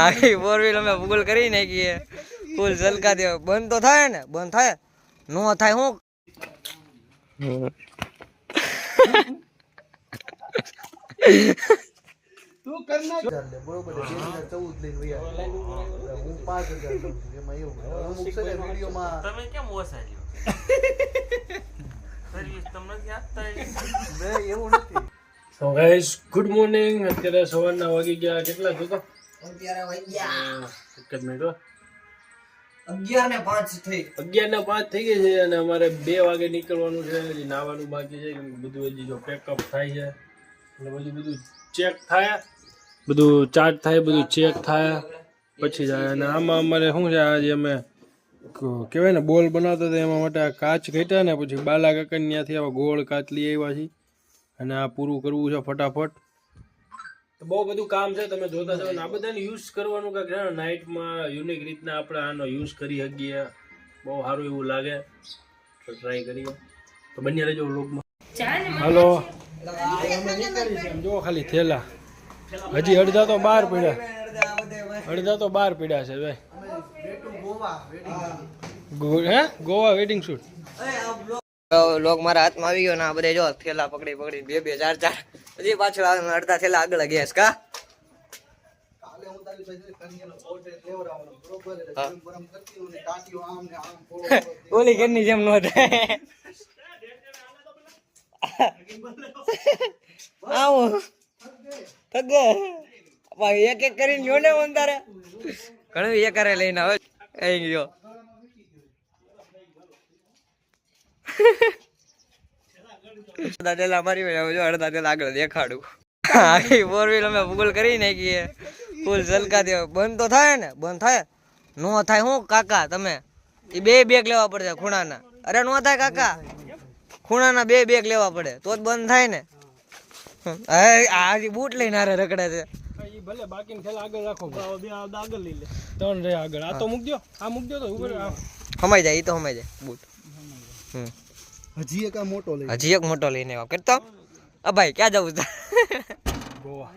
આખી 4 વ્હીલ અમે ફૂલ કરી નાખીએ ફૂલ સલકા દે બંધ તો થાય ને બંધ થાય નો થાય હું તું કરના લે બરોબર 2014 લઈને વયા હું 5000 લઉં છું એમાં એવું અમુક છે વિડિયોમાં તમે કેમ ઓસાડ્યો સર્વિસ તમને આપતા નહીં એવું નથી. So guys good morning. અત્યારે સવારના વાગી ગયા કેટલા થયો? અત્યારે વાગ્યા એક જ મિનિટ 11:05 થઈ 11:05 થઈ ગઈ છે અને અમારે 2 વાગે નીકળવાનું છે. હજી નાવાનું બાકી છે કેમ કે બધું હજી જો પેકઅપ થાય છે અને બધું ચેક થાય બધું ચાર્જ થાય બધું ચેક થાય પછી જાય. અને આમાં અમારે શું છે આજે અમે કહેવાય ને બોલ બનાવતા હતા એમાં માટે આ કાચ ઘટ્યા ને પછી બાલા કાકા ત્યાંથી આવા ગોળ કાચ લઈ આવ્યા છીએ અને આ પૂરું કરવું છે ફટાફટ. તો બહુ બધું કામ છે તમે જોતા છો. આ બધાને યુઝ કરવાનું કે નાઇટમાં યુનિક રીતના આપણે આનો યુઝ કરી શકીએ બહુ સારું એવું લાગે તો ટ્રાય કરીએ. તો બન્યા રહેજો વ્લોગમાં. હાલો જો ખાલી થેલા હજી અડધા તો બહાર પડ્યા છે ભાઈ. હે ગોવા વેડિંગ શૂટ લોક મારા હાથમાં આવી ગયો ને આ બધે જો થેલા પકડી પકડી 2 2 4 4 હજી પાછળ અડધા થેલા આગળ ગેસ કા કાલે હું તારી સજરી કન્યાનો ઓર્ડર લેવરાવાનો બરોબર ગરમ ગરમ કરતી હું ટાટીઓ આમ ને આમ ફોડો ઓલી ઘરની જેમ નો થાય આવો થગે ભાઈ એક એક કરીને જો ને અંધારે ઘણું એક કરે લઈને આવે અહીં ગયો અડધા તેલા મારી ભાઈ જો અડધા તેલા આગળ દેખાડું આખી 4 વ્હીલ અમે ફૂલ કરી નાખીએ ફૂલ સલકા દે બંધ તો થાય ને બંધ થાય નો થાય હું કાકા તમે એ 2 બેગ લેવા પડે ખૂણાના અરે નો થાય કાકા ખૂણાના 2 બેગ લેવા પડે તો જ બંધ થાય ને આ બૂટ લઈને આરે રખડે છે ભલે બાકી ખેલા આગળ રાખો બે આગળ લઈ લે 3 રે આગળ આ તો મૂકજો આ મૂકજો તો ઉપર હમાઈ જાય ઈ તો હમાઈ જાય બૂટ હજી એક મોટો લઈને આવ કરતો અ ભાઈ ક્યાં જવું છે ગોવા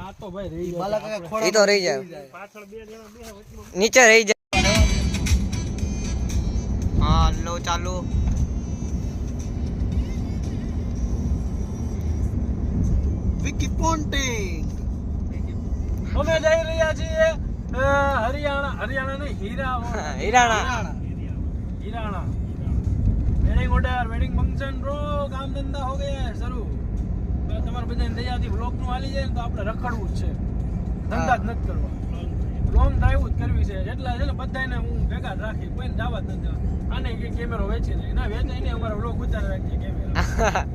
આ તો ભાઈ રહી બાલા ઈ તો રહી જાય પાછળ 2 જણા બે નીચે રહી જાય હા લો ચાલુ વિકી પોન્ટિંગ અમે જઈ રહ્યા છીએ હરિયાણા નહીં હીરાણા wedding order wedding function bro કામ ધંધા હો ગયા શરૂ. તમારે બધાને તૈયારથી વ્લોગ નું હાલી જાય ને તો આપણે રખડવું જ છે ધંધા જ નથી કરવા લોંગ ડ્રાઈવ જ કરવી છે. જેટલા છે ને બધાને હું ભેગા જ રાખી કોઈને દાવા જ નથી દેવા. આને કે કેમેરો વેચી દે ના વેચાય નહીં અમારા વ્લોગ ઉતારે રાખીએ કેમેરા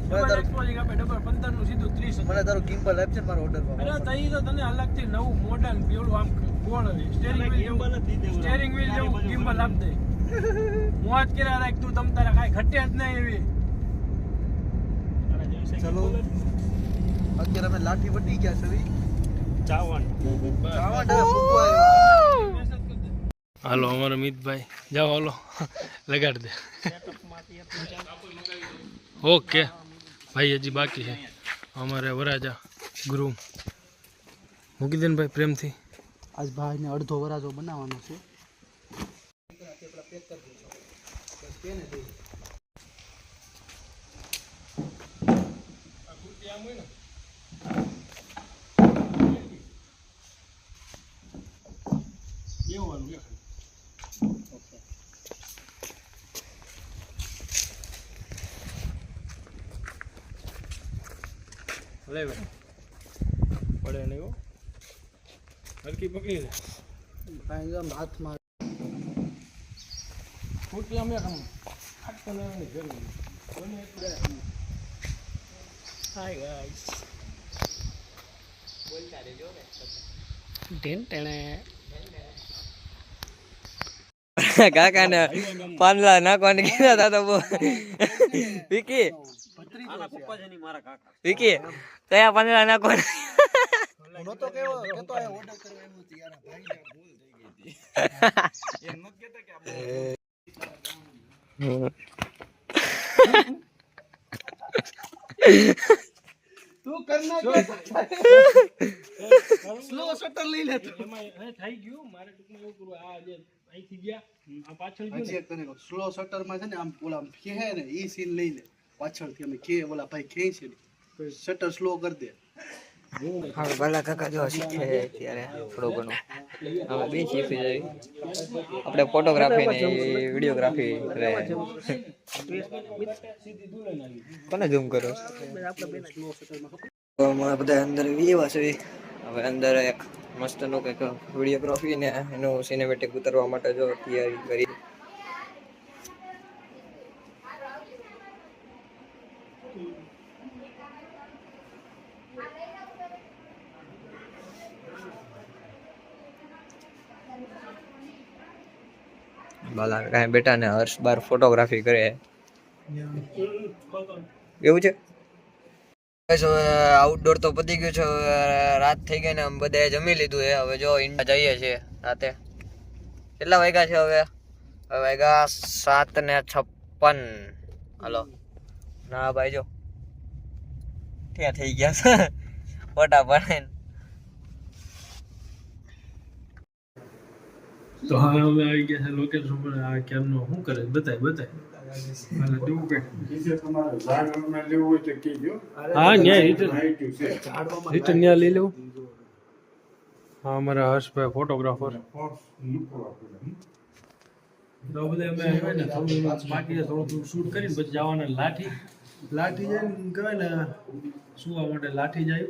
ડબલ એક્સપોઝિંગ આપે ડબલ 15 નું સીધું 30. મને તારો ગિમ્બલ આપજે મારો ઓર્ડર માં. અરે તઈ તો તને અલગથી નવું મોડર્ન પેલું આમ કોણ સ્ટીયરિંગ વ્હીલ જેવું ગિમ્બલ આપ દે મોજ કર્યા રાખ તું તમ તારે કાઈ ઘટે જ નહીં એવી. ચલો અત્યારે અમે લાઠી વટી ગયા છે ચાવણ હાલો અમારો મિતભાઈ જાઓ હાલો લગાડ દે ઓકે ભાઈ હજી બાકી છે અમારે વરાજા ગ્રુમ મૂકી દે ને ભાઈ પ્રેમથી. આજ ભાઈને અડધો વરાજો બનાવવાનો છે. લે ભાઈ પડે નહીં હો હલકી પકડી લે એકદમ હાથમાં ફૂટી અમે ખામ ખાટતો લેવાની જરૂર કોને એટલે હાય ગાઈસ બોલતા રહેજો ને ટેણે કાકા ને પાંદડા નાખવાની કીધા હતા તો વિકી વિકી કયા પાંદડા નાખવાના નતો કેવો કેતો આ ઓર્ડર કરવાનું હતું યાર ભાઈને ભૂલ થઈ ગઈ હતી એમ નત કેતા કે તું કરના સ્લો શટર લઈ લે તું. એમાં થઈ ગયું મારે ટૂંકમાં એવું કરવું આ જે અહીંથી ગયા આ પાછળ ગયું હજી એક તને કહું, સ્લો શટર માં છે ને આમ ઓલા આમ ખેહે ને ઈ સીન લઈ લે પાછળથી અમે ખે ઓલા ભાઈ ખેંચે ને શટર સ્લો કરી દે. હવે ભલા કાકા જો શીખે ત્યારે થોડું ઘણું હવે બે શીખી જાય આપણે ફોટોગ્રાફી ને વિડીયોગ્રાફી કરે કોને ઝૂમ કરો તો અમારા બધા અંદર એવા છે હવે અંદર એક મસ્ત નું કંઈક વિડીયોગ્રાફી ને એનું સિનેમેટિક ઉતારવા માટે જો તૈયારી કરી બાલા કાંઈ બેટા ને હર્ષ બાર ફોટોગ્રાફી કરે એવું છે આઉટડોર તો પતી ગયું છે હવે રાત થઈ ગઈ ને અમે બધાએ જમી લીધું છે હવે જો ઈંડા જઈએ છીએ રાતે કેટલા વાગ્યા છે હવે વાગ્યા 7:56 હાલો ના ભાઈ જો ત્યાં થઈ ગયા છે ફોટા પાડીને તો હવે અમે આવી ગયા છે લોકેશન પર આ કેમનો શું કરે બતાય હાલે દેવું કે હા ન્યા રિટર્ન ન્યા લઈ લેવું હા અમારા હર્ષભાઈ ફોટોગ્રાફર તો બધા અમે ને થોડું બાકી થોડું શૂટ કરીને પછી જવાના લાઠી જાય ને કહેવાય ને સુવા માટે લાઠી જાય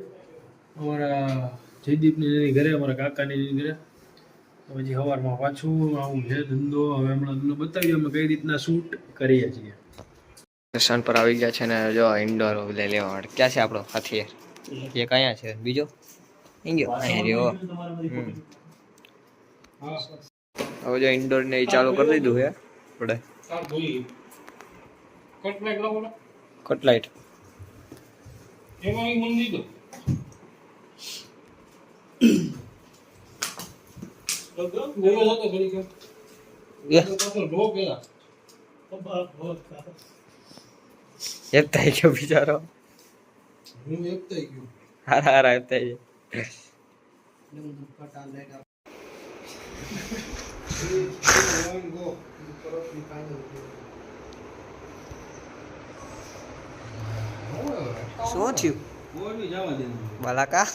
અમારા જયદીપની ઘરે અમારા કાકાની ઘરે પછી સવારમાં પાછું આવું છે ધંધો હવે હમણાં તમને બતાવીએ અમે કઈ રીતના શૂટ કરીએ છીએ સ્ટેશન પર આવી ગયા છે ને જો ઇન્ડોર લઈ લેવા માટે ક્યાં છે આપણો હાથીએ એક અહીંયા છે બીજો ગયો અહીંયા રહ્યો હવે જો ઇન્ડોર ને એ ચાલુ કરી દીધું છે આપણે કટલાઈટ એક થઈ ગયો બિચારો હારા થઈ શું થયું બાલાકા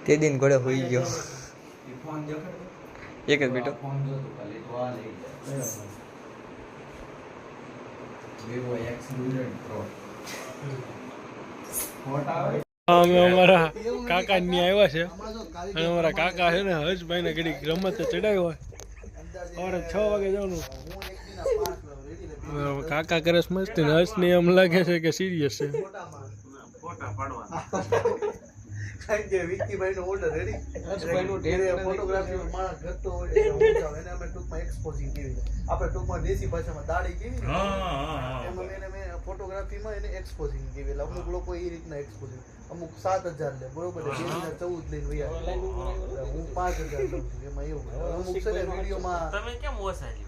તે દિન ઘોડે હોઈ ગયો એક જ બેટો અમે અમારા કાકા ની આવ્યા છે અને અમારા કાકા છે ને હર્ષભાઈ ને ઘડી રમત ચડાવ્યો હોય સવારે 6 વાગે જવાનું કાકા કરે મસ્તી હર્ષ ને એમ લાગે છે કે સિરિયસ છે કારણ કે વિક્કીભાઈ નો ઓર્ડર રેડી ફોટોગ્રાફી માણસ ઘટતો હોય એને અમે ટૂંકમાં એક્સપોઝિંગ કેવી આપણે ટૂંકમાં દેશી ભાષામાં દાડી કેવી એમાં મેં ફોટોગ્રાફીમાં એને એક્સપોઝિંગ કેવી એટલે અમુક લોકો એ રીતના એક્સપોઝિંગ અમુક 7,000 લે બરોબર 2014 લઈને વયા હું 5,000 લઉં છું એમાં એવું અમુક છે ને વિડીયોમાં તમે કેમ ઓસાઈ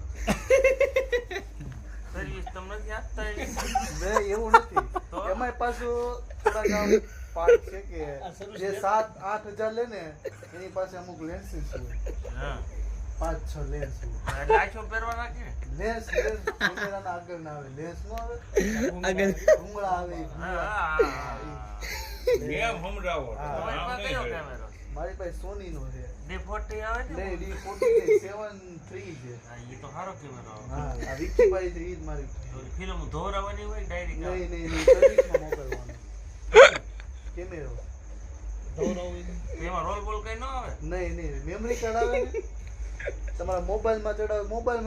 સર્વિસ તમને નથી આપતા એવું નથી એમાં પાછું થોડાક આમ પાર્ટ છે કે જે 7-8,000 લે ને એની પાસે અમુક લેન્સીસ હોય હા 5-6 લેન્સ હોય લાઈટો પહેરવાના કે લેન્સ કેમેરાના આગળ ના આવે લેન્સ નો આવે આગળ ભૂંગળા આવે ગેમ હમરાવો તમારી પાસે કયો કેમેરો મારી પાસે સોની નો છે D40 આવે ને નહીં D40 7 III છે હા એ તો સારો કેમેરો આવે હા આ વિક્કીભાઈ છે ઈ જ મારી ફિલ્મ ધોરાવાની હોય ડાયરેક્ટ નહીં સર્વિસમાં મોકલવાનું કેમેરો એમાં રોલ બોલ કઈ ન આવે નહીં મેમરી કાર્ડ આવે ને તમારા મોબાઈલમાં ચડાવે મોબાઈલ